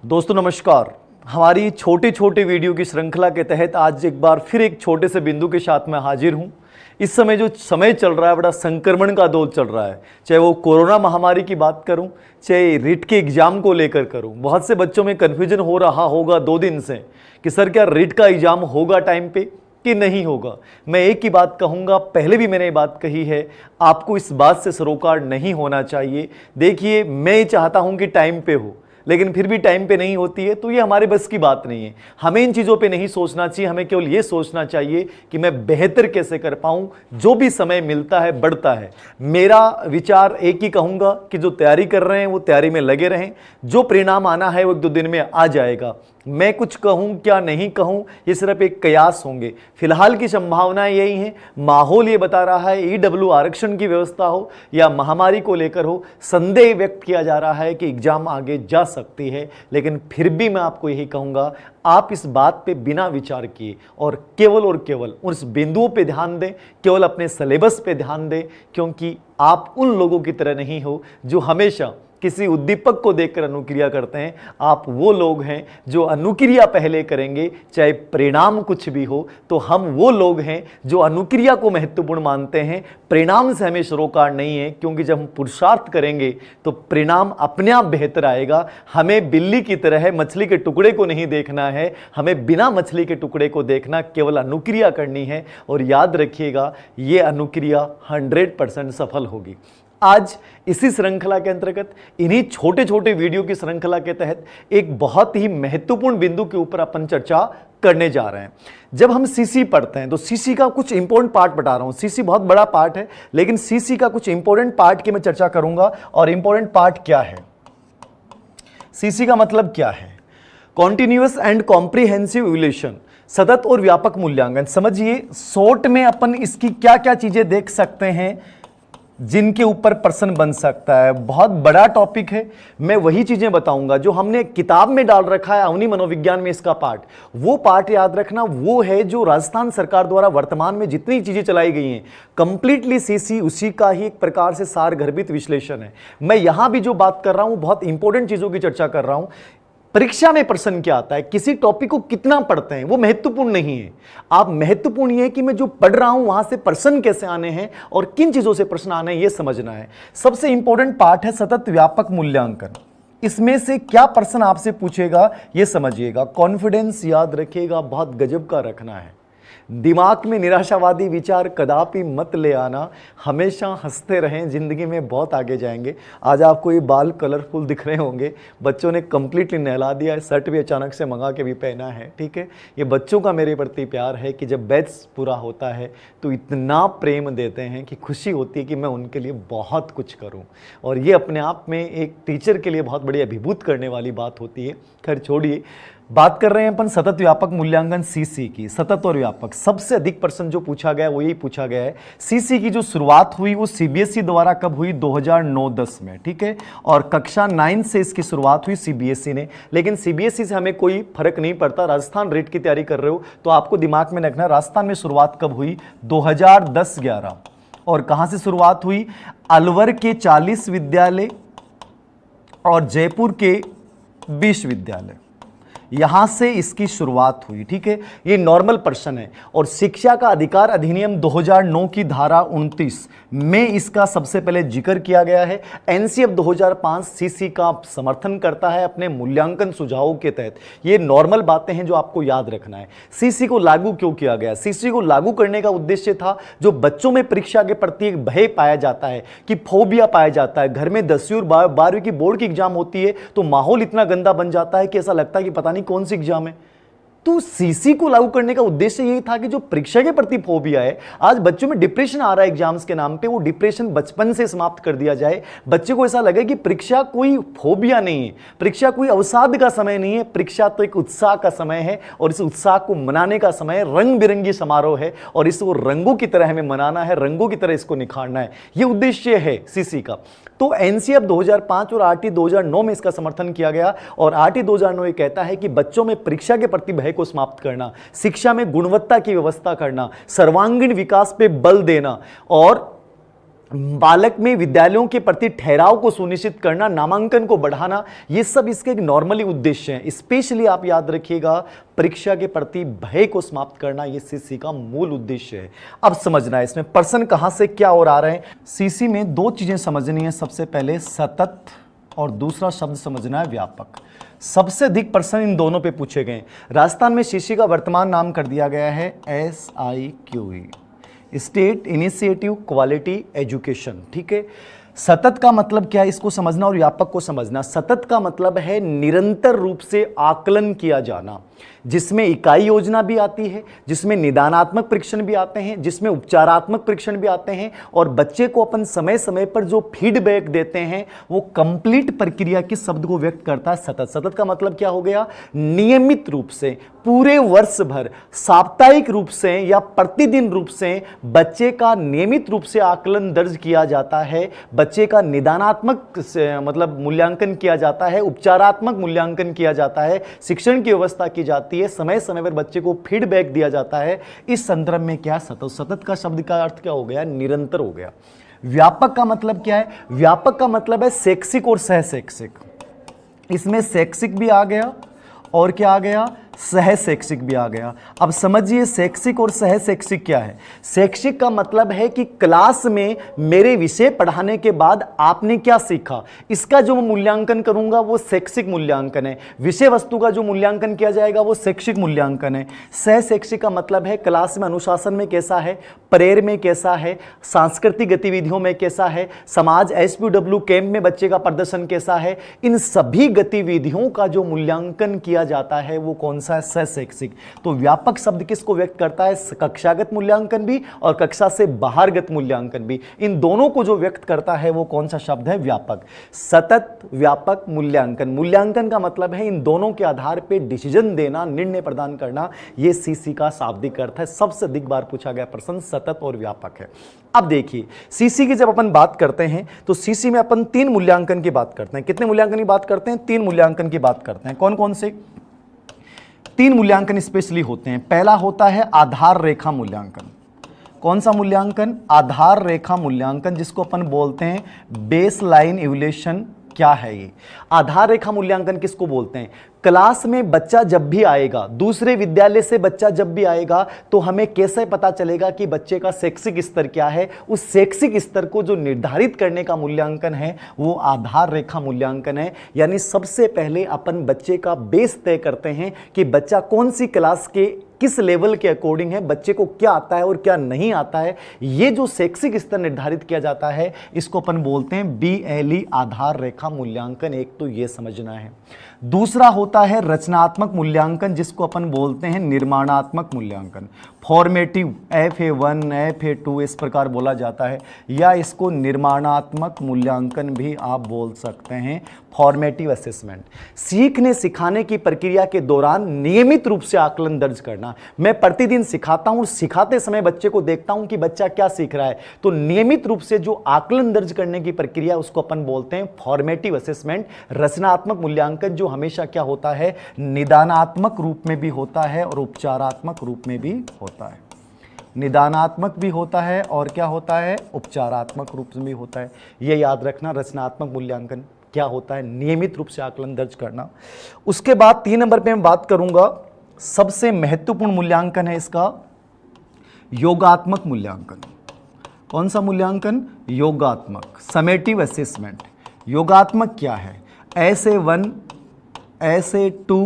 दोस्तों नमस्कार। हमारी छोटे छोटे वीडियो की श्रृंखला के तहत आज एक बार फिर एक छोटे से बिंदु के साथ मैं हाजिर हूं। इस समय जो समय चल रहा है बड़ा संक्रमण का दौर चल रहा है, चाहे वो कोरोना महामारी की बात करूं, चाहे रिट के एग्जाम को लेकर करूं। बहुत से बच्चों में कन्फ्यूजन हो रहा होगा 2 दिन से कि सर क्या रिट का एग्जाम होगा टाइम पे कि नहीं होगा। मैं एक ही बात कहूँगा, पहले भी मैंने ये बात कही है, आपको इस बात से सरोकार नहीं होना चाहिए। देखिए, मैं चाहता हूँ कि टाइम पे हो, लेकिन फिर भी टाइम पे नहीं होती है, तो ये हमारे बस की बात नहीं है। हमें इन चीज़ों पे नहीं सोचना चाहिए, हमें केवल ये सोचना चाहिए कि मैं बेहतर कैसे कर पाऊँ। जो भी समय मिलता है बढ़ता है। मेरा विचार एक ही कहूँगा कि जो तैयारी कर रहे हैं वो तैयारी में लगे रहें। जो परिणाम आना है वो 1-2 दिन में आ जाएगा। मैं कुछ कहूँ क्या नहीं कहूँ, ये सिर्फ एक कयास होंगे। फिलहाल की संभावनाएं यही हैं। माहौल ये बता रहा है ईडब्ल्यू आरक्षण की व्यवस्था हो या महामारी को लेकर हो, संदेह व्यक्त किया जा रहा है कि एग्जाम आगे जा सकती है। लेकिन फिर भी मैं आपको यही कहूँगा, आप इस बात पे बिना विचार किए और केवल उस बिंदुओं पे ध्यान दें, केवल अपने सिलेबस पे ध्यान दें, क्योंकि आप उन लोगों की तरह नहीं हो जो हमेशा किसी उद्दीपक को देखकर अनुक्रिया करते हैं। आप वो लोग हैं जो अनुक्रिया पहले करेंगे, चाहे परिणाम कुछ भी हो। तो हम वो लोग हैं जो अनुक्रिया को महत्वपूर्ण मानते हैं, परिणाम से हमें सरोकार नहीं है। क्योंकि जब हम पुरुषार्थ करेंगे तो परिणाम अपने आप बेहतर आएगा। हमें बिल्ली की तरह मछली के टुकड़े को नहीं देखना है, हमें बिना मछली के टुकड़े को देखना, केवल अनुक्रिया करनी है। और याद रखिएगा, ये अनुक्रिया 100% सफल होगी। आज इसी श्रृंखला के अंतर्गत, इन्हीं छोटे छोटे वीडियो की श्रृंखला के तहत एक बहुत ही महत्वपूर्ण बिंदु के ऊपर अपन चर्चा करने जा रहे हैं। जब हम सीसी पढ़ते हैं तो सीसी का कुछ इंपॉर्टेंट पार्ट बता रहा हूं। सीसी बहुत बड़ा पार्ट है, लेकिन सीसी का कुछ इंपॉर्टेंट पार्ट की मैं चर्चा करूंगा। और इंपॉर्टेंट पार्ट क्या है, सीसी का मतलब क्या है? कॉन्टिन्यूअस एंड कॉम्प्रिहेंसिव इवैल्यूएशन, सतत और व्यापक मूल्यांकन। समझिए, शॉर्ट में अपन इसकी क्या क्या चीजें देख सकते हैं जिनके ऊपर प्रश्न बन सकता है। बहुत बड़ा टॉपिक है, मैं वही चीजें बताऊंगा जो हमने किताब में डाल रखा है, अवनी मनोविज्ञान में इसका पार्ट। वो पार्ट याद रखना, वो है जो राजस्थान सरकार द्वारा वर्तमान में जितनी चीजें चलाई गई हैं, कंप्लीटली सीसी उसी का ही एक प्रकार से सारगर्भित विश्लेषण है। मैं यहां भी जो बात कर रहा हूं, बहुत इंपॉर्टेंट चीजों की चर्चा कर रहा हूं। परीक्षा में प्रश्न क्या आता है, किसी टॉपिक को कितना पढ़ते हैं, वो महत्वपूर्ण नहीं है। आप महत्वपूर्ण ये है कि मैं जो पढ़ रहा हूं वहां से प्रश्न कैसे आने हैं और किन चीजों से प्रश्न आने हैं, ये समझना है। सबसे इंपॉर्टेंट पार्ट है सतत व्यापक मूल्यांकन। इसमें से क्या प्रश्न आपसे पूछेगा ये समझिएगा। कॉन्फिडेंस याद रखिएगा, बहुत गजब का रखना है। दिमाग में निराशावादी विचार कदापि मत ले आना। हमेशा हंसते रहें, जिंदगी में बहुत आगे जाएंगे। आज आपको ये बाल कलरफुल दिख रहे होंगे, बच्चों ने कंप्लीटली नहला दिया है। शर्ट भी अचानक से मंगा के भी पहना है, ठीक है। ये बच्चों का मेरे प्रति प्यार है कि जब बैच पूरा होता है तो इतना प्रेम देते हैं कि खुशी होती है कि मैं उनके लिए बहुत कुछ करूँ। और ये अपने आप में एक टीचर के लिए बहुत बड़ी अभिभूत करने वाली बात होती है। खैर छोड़िए, बात कर रहे हैं अपन सतत व्यापक मूल्यांकन सीसी की। सतत और व्यापक, सबसे अधिक प्रश्न जो पूछा गया वो यही पूछा गया है। सीसी की जो शुरुआत हुई वो सीबीएसई द्वारा कब हुई? 2009-10 में, ठीक है। और कक्षा 9 से इसकी शुरुआत हुई सीबीएसई ने। लेकिन सीबीएसई से हमें कोई फर्क नहीं पड़ता। राजस्थान रेट की तैयारी कर रहे हो तो आपको दिमाग में रखना, राजस्थान में शुरुआत कब हुई? 2010-11। और कहां से शुरुआत हुई? अलवर के 40 विद्यालय और जयपुर के 20 विद्यालय, यहां से इसकी शुरुआत हुई, ठीक है। ये नॉर्मल प्रश्न है। और शिक्षा का अधिकार अधिनियम 2009 की धारा 29 में इसका सबसे पहले जिक्र किया गया है। एनसीएफ 2005 सीसी का समर्थन करता है अपने मूल्यांकन सुझावों के तहत। ये नॉर्मल बातें हैं जो आपको याद रखना है। सीसी को लागू क्यों किया गया? सीसी को लागू करने का उद्देश्य था, जो बच्चों में परीक्षा के प्रति एक भय पाया जाता है, कि फोबिया पाया जाता है। घर में 10वीं और 12वीं की बोर्ड की एग्जाम होती है तो माहौल इतना गंदा बन जाता है कि ऐसा लगता है कि पता नहीं कौन सी एग्जाम है। तो सीसी को लागू करने का उद्देश्य यही था कि जो परीक्षा के प्रति फोबिया है, आज बच्चों में डिप्रेशन आ रहा है एग्जाम्स के नाम पे, वो डिप्रेशन बचपन से समाप्त कर दिया जाए। बच्चे को ऐसा लगे कि परीक्षा कोई फोबिया नहीं है, परीक्षा कोई अवसाद का समय नहीं है, परीक्षा तो एक उत्साह का समय है। और इस उत्साह को मनाने का समय है, रंग बिरंगी समारोह है और इसको रंगों की तरह हमें मनाना है, रंगों की तरह इसको निखारना है। ये उद्देश्य है सीसी का। तो एनसीएफ 2005 और आरटी 2009 में इसका समर्थन किया गया। और आरटी 2009 ये कहता है कि बच्चों में परीक्षा के प्रति भय को समाप्त करना, शिक्षा में गुणवत्ता की व्यवस्था करना, सर्वांगीण विकास पे बल देना और बालक में विद्यालयों के प्रति ठहराव को सुनिश्चित करना, नामांकन को बढ़ाना, ये सब इसके एक नॉर्मली उद्देश्य हैं। स्पेशली आप याद रखिएगा, परीक्षा के प्रति भय को समाप्त करना ये सीसी का मूल उद्देश्य है। अब समझना है इसमें प्रश्न कहां से क्या और आ रहे हैं। सीसी में दो चीजें समझनी है, सबसे पहले सतत और दूसरा शब्द समझना है व्यापक। सबसे अधिक प्रश्न इन दोनों पे पूछे गए। राजस्थान में सीसी का वर्तमान नाम कर दिया गया है SIQE, state initiative quality education. ठीक है, सतत का मतलब क्या है इसको समझना और व्यापक को समझना। सतत का मतलब है निरंतर रूप से आकलन किया जाना, जिसमें इकाई योजना भी आती है, जिसमें निदानात्मक परीक्षण भी आते हैं, जिसमें उपचारात्मक परीक्षण भी आते हैं, और बच्चे को अपन समय समय पर जो फीडबैक देते हैं वो कंप्लीट प्रक्रिया के शब्द को व्यक्त करता है सतत। सतत का मतलब क्या हो गया, नियमित रूप से पूरे वर्ष भर साप्ताहिक रूप से या प्रतिदिन रूप से बच्चे का नियमित रूप से आकलन दर्ज किया जाता है, बच्चे का निदानात्मक मतलब मूल्यांकन किया जाता है, उपचारात्मक मूल्यांकन किया जाता है, शिक्षण की व्यवस्था की जाती है, समय समय पर बच्चे को फीडबैक दिया जाता है। इस संदर्भ में क्या सतत, सतत का शब्द का अर्थ क्या हो गया, निरंतर हो गया। व्यापक का मतलब क्या है, व्यापक का मतलब है शैक्षिक और सह शैक्षिक। इसमें शैक्षिक भी आ गया और क्या आ गया, सह शैक्षिक भी आ गया। अब समझिए शैक्षिक और सह शैक्षिक क्या है। शैक्षिक का मतलब है कि क्लास में मेरे विषय पढ़ाने के बाद आपने क्या सीखा, इसका जो मैं मूल्यांकन करूंगा वो शैक्षिक मूल्यांकन है। विषय वस्तु का जो मूल्यांकन किया जाएगा वो शैक्षिक मूल्यांकन है। सह शैक्षिक का मतलब है क्लास में अनुशासन में कैसा है, प्रेयर में कैसा है, सांस्कृतिक गतिविधियों में कैसा है, समाज SPW कैंप में बच्चे का प्रदर्शन कैसा है, इन सभी गतिविधियों का जो मूल्यांकन किया जाता है वो कौन सा है, सह शैक्षिक। तो व्यापक शब्द किसको व्यक्त करता है, कक्षागत मूल्यांकन भी और कक्षा से बाहरगत मूल्यांकन भी, इन दोनों को जो व्यक्त करता है वो कौन सा शब्द है, व्यापक। सतत, व्यापक, मूल्यांकन। मूल्यांकन का मतलब है इन दोनों के आधार पर डिसीजन देना, निर्णय प्रदान करना, ये सीसी का शाब्दिक अर्थ है। सबसे अधिक बार पूछा गया प्रश्न सतत और व्यापक है। अब देखिए सीसी की जब अपन बात करते हैं तो सीसी में अपन 3 मूल्यांकन की बात करते हैं। कितने मूल्यांकन की बात करते हैं, 3 मूल्यांकन की बात करते हैं। कौन कौन से 3 मूल्यांकन स्पेशली होते हैं। पहला होता है आधार रेखा मूल्यांकन। कौन सा मूल्यांकन, आधार रेखा मूल्यांकन, जिसको अपन बोलते हैं बेस लाइन इवैल्यूएशन। क्या है ये आधार रेखा मूल्यांकन, किसको बोलते हैं, क्लास में बच्चा जब भी आएगा, दूसरे विद्यालय से बच्चा जब भी आएगा तो हमें कैसे पता चलेगा कि बच्चे का शैक्षिक स्तर क्या है। उस शैक्षिक स्तर को जो निर्धारित करने का मूल्यांकन है वो आधार रेखा मूल्यांकन है। यानी सबसे पहले अपन बच्चे का बेस तय करते हैं कि बच्चा कौन सी क्लास के किस लेवल के अकॉर्डिंग है, बच्चे को क्या आता है और क्या नहीं आता है। ये जो शैक्षिक स्तर निर्धारित किया जाता है इसको अपन बोलते हैं BLE आधार रेखा मूल्यांकन। एक तो ये समझना है। दूसरा होता है रचनात्मक मूल्यांकन, जिसको अपन बोलते हैं निर्माणात्मक मूल्यांकन। फॉर्मेटिव FA1 FA2 इस प्रकार बोला जाता है, या इसको निर्माणात्मक मूल्यांकन भी आप बोल सकते हैं, फॉर्मेटिव असेसमेंट। सीखने सिखाने की प्रक्रिया के दौरान नियमित रूप से आकलन दर्ज करना। मैं प्रतिदिन सिखाता हूं, सिखाते समय बच्चे को देखता हूं कि बच्चा क्या सीख रहा है, तो नियमित रूप से जो आकलन दर्ज करने की प्रक्रिया उसको अपन बोलते हैं फॉर्मेटिव असेसमेंट। रचनात्मक मूल्यांकन जो हमेशा क्या होता है, निदानात्मक रूप में भी होता है और उपचारात्मक रूप में भी होता है। निदानात्मक भी होता है और क्या होता है, उपचारात्मक रूप में भी होता है। ये याद रखना, रचनात्मक मूल्यांकन क्या होता है, नियमित रूप से आकलन दर्ज करना। उसके बाद 3 नंबर पे मैं बात करूंगा, सबसे महत्वपूर्ण मूल्यांकन है इसका योगात्मक मूल्यांकन। कौन सा मूल्यांकन, योगात्मक, समेटिव असेसमेंट। योगात्मक क्या है, SA1 SA2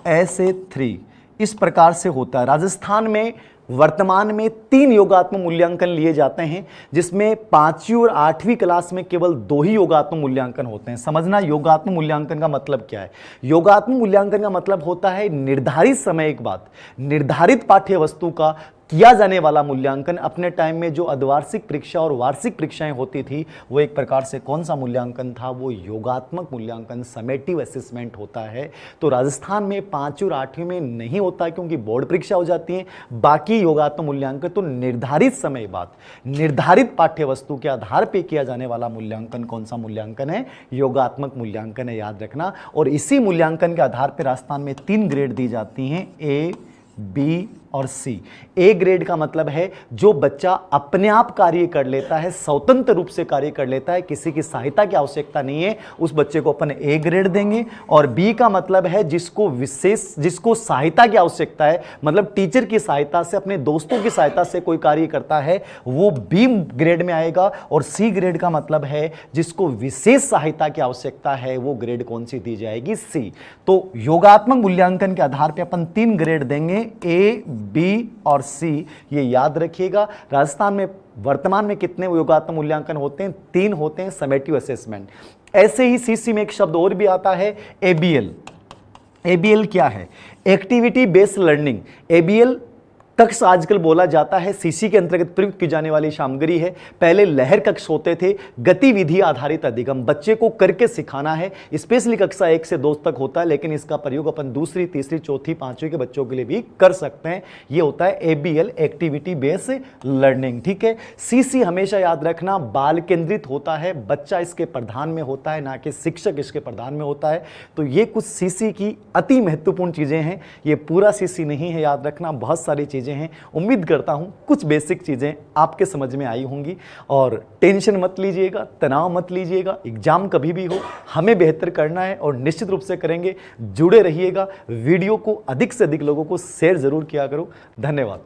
SA3 इस प्रकार से होता है। राजस्थान में वर्तमान में 3 योगात्मक मूल्यांकन लिए जाते हैं, जिसमें 5वीं और 8वीं क्लास में केवल 2 ही योगात्मक मूल्यांकन होते हैं। समझना योगात्मक मूल्यांकन का मतलब क्या है। योगात्मक मूल्यांकन का मतलब होता है निर्धारित समय के बाद निर्धारित पाठ्य वस्तु का किया जाने वाला मूल्यांकन। अपने टाइम में जो अर्धवार्षिक परीक्षा और वार्षिक परीक्षाएं होती थी वो एक प्रकार से कौन सा मूल्यांकन था, वो योगात्मक मूल्यांकन, समेटिव असेसमेंट होता है। तो राजस्थान में 5वीं और 8वीं में नहीं होता क्योंकि बोर्ड परीक्षा हो जाती है। बाकी योगात्मक मूल्यांकन तो निर्धारित समय बाद निर्धारित पाठ्य वस्तु के आधार पर किया जाने वाला मूल्यांकन कौन सा मूल्यांकन है, योगात्मक मूल्यांकन है, याद रखना। और इसी मूल्यांकन के आधार पर राजस्थान में 3 ग्रेड दी जाती हैं, A, B और सी। ए ग्रेड का मतलब है जो बच्चा अपने आप कार्य कर लेता है, स्वतंत्र रूप से कार्य कर लेता है, किसी की सहायता की आवश्यकता नहीं है, उस बच्चे को अपन ए ग्रेड देंगे। और बी का मतलब है जिसको सहायता की आवश्यकता है, मतलब टीचर की सहायता से, अपने दोस्तों की सहायता से कोई कार्य करता है, वो बी ग्रेड में आएगा। और सी ग्रेड का मतलब है जिसको विशेष सहायता की आवश्यकता है, वो ग्रेड कौन सी दी जाएगी? सी। तो योगात्मक मूल्यांकन के आधार पर अपन 3 ग्रेड देंगे, ए, बी और सी। ये याद रखिएगा। राजस्थान में वर्तमान में कितने योगात्मक मूल्यांकन होते हैं? 3 होते हैं, समेटिव असेसमेंट। ऐसे ही सीसी में एक शब्द और भी आता है, एबीएल। एबीएल क्या है? Activity based learning. एबीएल कक्ष आजकल बोला जाता है, सीसी के अंतर्गत प्रयुक्त की जाने वाली सामग्री है। पहले लहर कक्ष होते थे, गतिविधि आधारित अधिगम, बच्चे को करके सिखाना है। स्पेशली कक्षा 1 से 2 तक होता है, लेकिन इसका प्रयोग अपन दूसरी, तीसरी, चौथी, 5वीं के बच्चों के लिए भी कर सकते हैं। ये होता है एबीएल, एक्टिविटी बेस्ड लर्निंग। ठीक है। सीसी हमेशा याद रखना बाल केंद्रित होता है, बच्चा इसके प्रधान में होता है, ना कि शिक्षक इसके प्रधान में होता है। तो ये कुछ सीसी की अति महत्वपूर्ण चीजें हैं। ये पूरा सीसी नहीं है, याद रखना, बहुत सारी चीजें हैं। उम्मीद करता हूं कुछ बेसिक चीजें आपके समझ में आई होंगी। और टेंशन मत लीजिएगा, तनाव मत लीजिएगा, एग्जाम कभी भी हो, हमें बेहतर करना है और निश्चित रूप से करेंगे। जुड़े रहिएगा, वीडियो को अधिक से अधिक लोगों को शेयर जरूर किया करो। धन्यवाद।